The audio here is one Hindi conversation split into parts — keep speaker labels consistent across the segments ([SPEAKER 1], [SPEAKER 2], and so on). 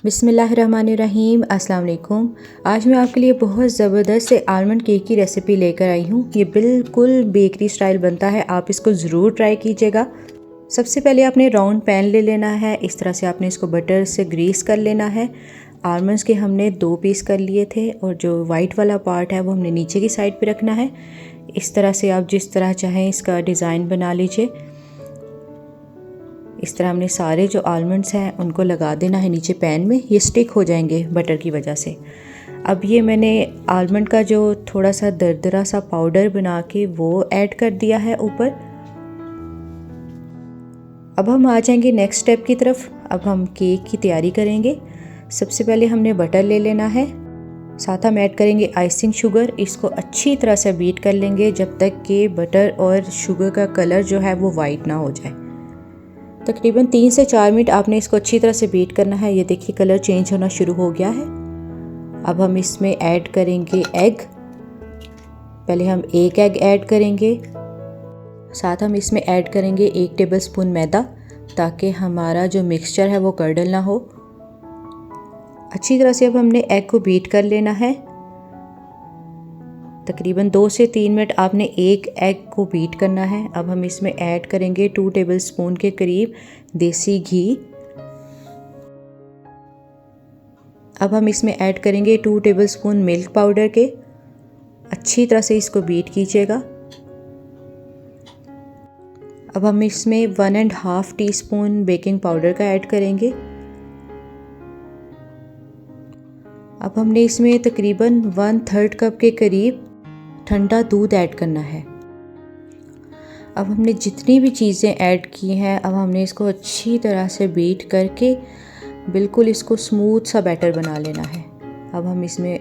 [SPEAKER 1] बिस्मिल्लाहिर्रहमानिर्रहीम। अस्सलाम वालेकुम। आज मैं आपके लिए बहुत ज़बरदस्त से आलमंड केक की रेसिपी लेकर आई हूँ। ये बिल्कुल बेकरी स्टाइल बनता है, आप इसको ज़रूर ट्राई कीजिएगा। सबसे पहले आपने राउंड पैन ले लेना है। इस तरह से आपने इसको बटर से ग्रीस कर लेना है। आलमंड्स के हमने 2 पीस कर लिए थे और जो वाइट वाला पार्ट है वो हमने नीचे की साइड पे रखना है। इस तरह से आप जिस तरह चाहें इसका डिज़ाइन बना लीजिए। इस तरह हमने सारे जो आलमंड्स हैं उनको लगा देना है नीचे पैन में, ये स्टिक हो जाएंगे बटर की वजह से। अब ये मैंने आलमंड का जो थोड़ा सा दरदरा सा पाउडर बना के वो ऐड कर दिया है ऊपर। अब हम आ जाएंगे नेक्स्ट स्टेप की तरफ। अब हम केक की तैयारी करेंगे। सबसे पहले हमने बटर ले लेना है, साथ हम ऐड करेंगे आइसिंग शुगर। इसको अच्छी तरह से बीट कर लेंगे जब तक कि बटर और शुगर का कलर जो है वो वाइट ना हो जाए। तकरीबन 3 से 4 मिनट आपने इसको अच्छी तरह से बीट करना है। ये देखिए कलर चेंज होना शुरू हो गया है। अब हम इसमें ऐड करेंगे एग। पहले हम 1 एग ऐड करेंगे, साथ हम इसमें ऐड करेंगे 1 टेबलस्पून मैदा, ताकि हमारा जो मिक्सचर है वो कर्डल ना हो। अच्छी तरह से अब हमने एग को बीट कर लेना है। तकरीबन 2 से 3 मिनट आपने एक एग को बीट करना है। अब हम इसमें ऐड करेंगे 2 टेबलस्पून के करीब देसी घी। अब हम इसमें ऐड करेंगे 2 टेबलस्पून मिल्क पाउडर के। अच्छी तरह से इसको बीट कीजिएगा। अब हम इसमें 1.5 टीस्पून बेकिंग पाउडर का ऐड करेंगे। अब हमने इसमें तकरीबन 1/3 कप के करीब ठंडा दूध ऐड करना है। अब हमने जितनी भी चीज़ें ऐड की हैं, अब हमने इसको अच्छी तरह से बीट करके बिल्कुल इसको स्मूथ सा बैटर बना लेना है। अब हम इसमें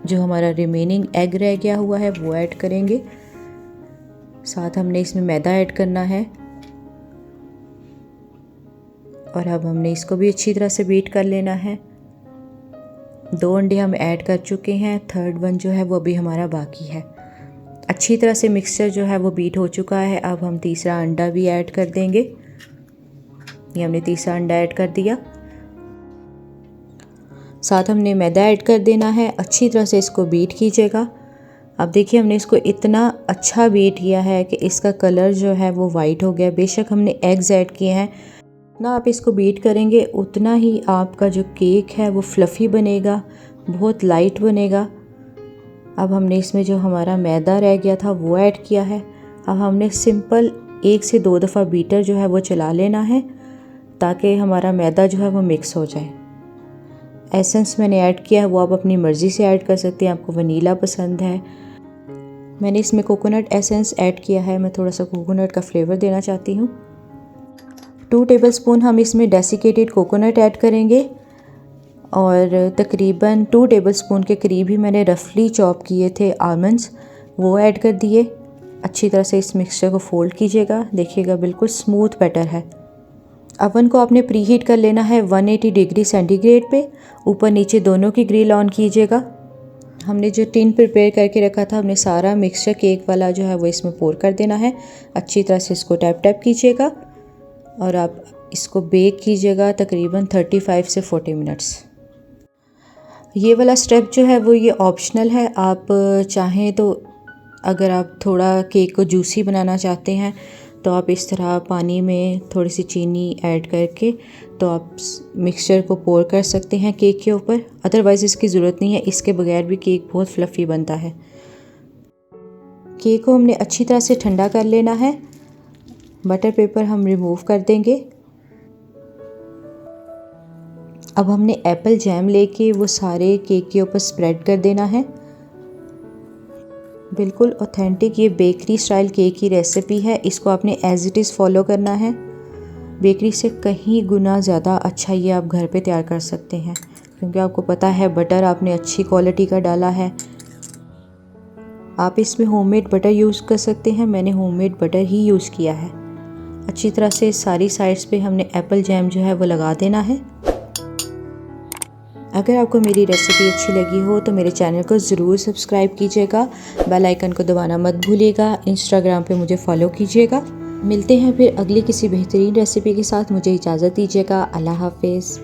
[SPEAKER 1] जो हमारा रिमेनिंग एग रह गया हुआ है वो ऐड करेंगे। साथ हमने इसमें मैदा ऐड करना है और अब हमने इसको भी अच्छी तरह से बीट कर लेना है। 2 अंडे हम ऐड कर चुके हैं, 3rd वन जो है वो अभी हमारा बाकी है। अच्छी तरह से मिक्सचर जो है वो बीट हो चुका है। अब हम तीसरा अंडा भी ऐड कर देंगे। ये हमने तीसरा अंडा ऐड कर दिया। साथ हमने मैदा ऐड कर देना है। अच्छी तरह से इसको बीट कीजिएगा। अब देखिए हमने इसको इतना अच्छा बीट किया है कि इसका कलर जो है वो वाइट हो गया। बेशक हमने एग्स ऐड किए हैं, ना आप इसको बीट करेंगे उतना ही आपका जो केक है वो फ्लफ़ी बनेगा, बहुत लाइट बनेगा। अब हमने इसमें जो हमारा मैदा रह गया था वो ऐड किया है। अब हमने सिंपल 1 से 2 दफ़ा बीटर जो है वो चला लेना है ताकि हमारा मैदा जो है वो मिक्स हो जाए। एसेंस मैंने ऐड किया है, वो आप अपनी मर्ज़ी से ऐड कर सकते हैं। आपको वनीला पसंद है, मैंने इसमें कोकोनट एसेंस ऐड किया है। मैं थोड़ा सा कोकोनट का फ्लेवर देना चाहती हूँ। 2 टेबलस्पून हम इसमें डेसिकेटेड कोकोनट ऐड करेंगे और तकरीबन 2 टेबलस्पून के करीब ही मैंने रफली चॉप किए थे आलमंड्स, वो ऐड कर दिए। अच्छी तरह से इस मिक्सचर को फोल्ड कीजिएगा। देखिएगा बिल्कुल स्मूथ बैटर है। अवन को आपने प्री हीट कर लेना है 180 डिग्री सेंटीग्रेड पे। ऊपर नीचे दोनों की ग्रिल ऑन कीजिएगा। हमने जो टिन प्रिपेयर करके रखा था, हमने सारा मिक्सचर केक वाला जो है वो इसमें पोर कर देना है। अच्छी तरह से इसको टैप टैप कीजिएगा और आप इसको बेक कीजिएगा तकरीबन 35 से 40 मिनट्स। ये वाला स्टेप जो है वो ये ऑप्शनल है। आप चाहें तो अगर आप थोड़ा केक को जूसी बनाना चाहते हैं तो आप इस तरह पानी में थोड़ी सी चीनी ऐड करके तो आप मिक्सचर को पोर कर सकते हैं केक के ऊपर। अदरवाइज़ इसकी ज़रूरत नहीं है, इसके बगैर भी केक बहुत फ्लफ़ी बनता है। केक को हमने अच्छी तरह से ठंडा कर लेना है। बटर पेपर हम रिमूव कर देंगे। अब हमने एप्पल जैम लेके वो सारे केक के ऊपर स्प्रेड कर देना है। बिल्कुल ऑथेंटिक ये बेकरी स्टाइल केक की रेसिपी है। इसको आपने एज इट इज़ फॉलो करना है। बेकरी से कहीं गुना ज़्यादा अच्छा ये आप घर पे तैयार कर सकते हैं, क्योंकि आपको पता है बटर आपने अच्छी क्वालिटी का डाला है। आप इसमें होममेड बटर यूज़ कर सकते हैं, मैंने होममेड बटर ही यूज़ किया है। अच्छी तरह से सारी साइड्स पे हमने एप्पल जैम जो है वो लगा देना है। अगर आपको मेरी रेसिपी अच्छी लगी हो तो मेरे चैनल को ज़रूर सब्सक्राइब कीजिएगा, बेल आइकन को दबाना मत भूलिएगा। इंस्टाग्राम पे मुझे फॉलो कीजिएगा। मिलते हैं फिर अगली किसी बेहतरीन रेसिपी के साथ। मुझे इजाज़त दीजिएगा। अल्लाह हाफिज़।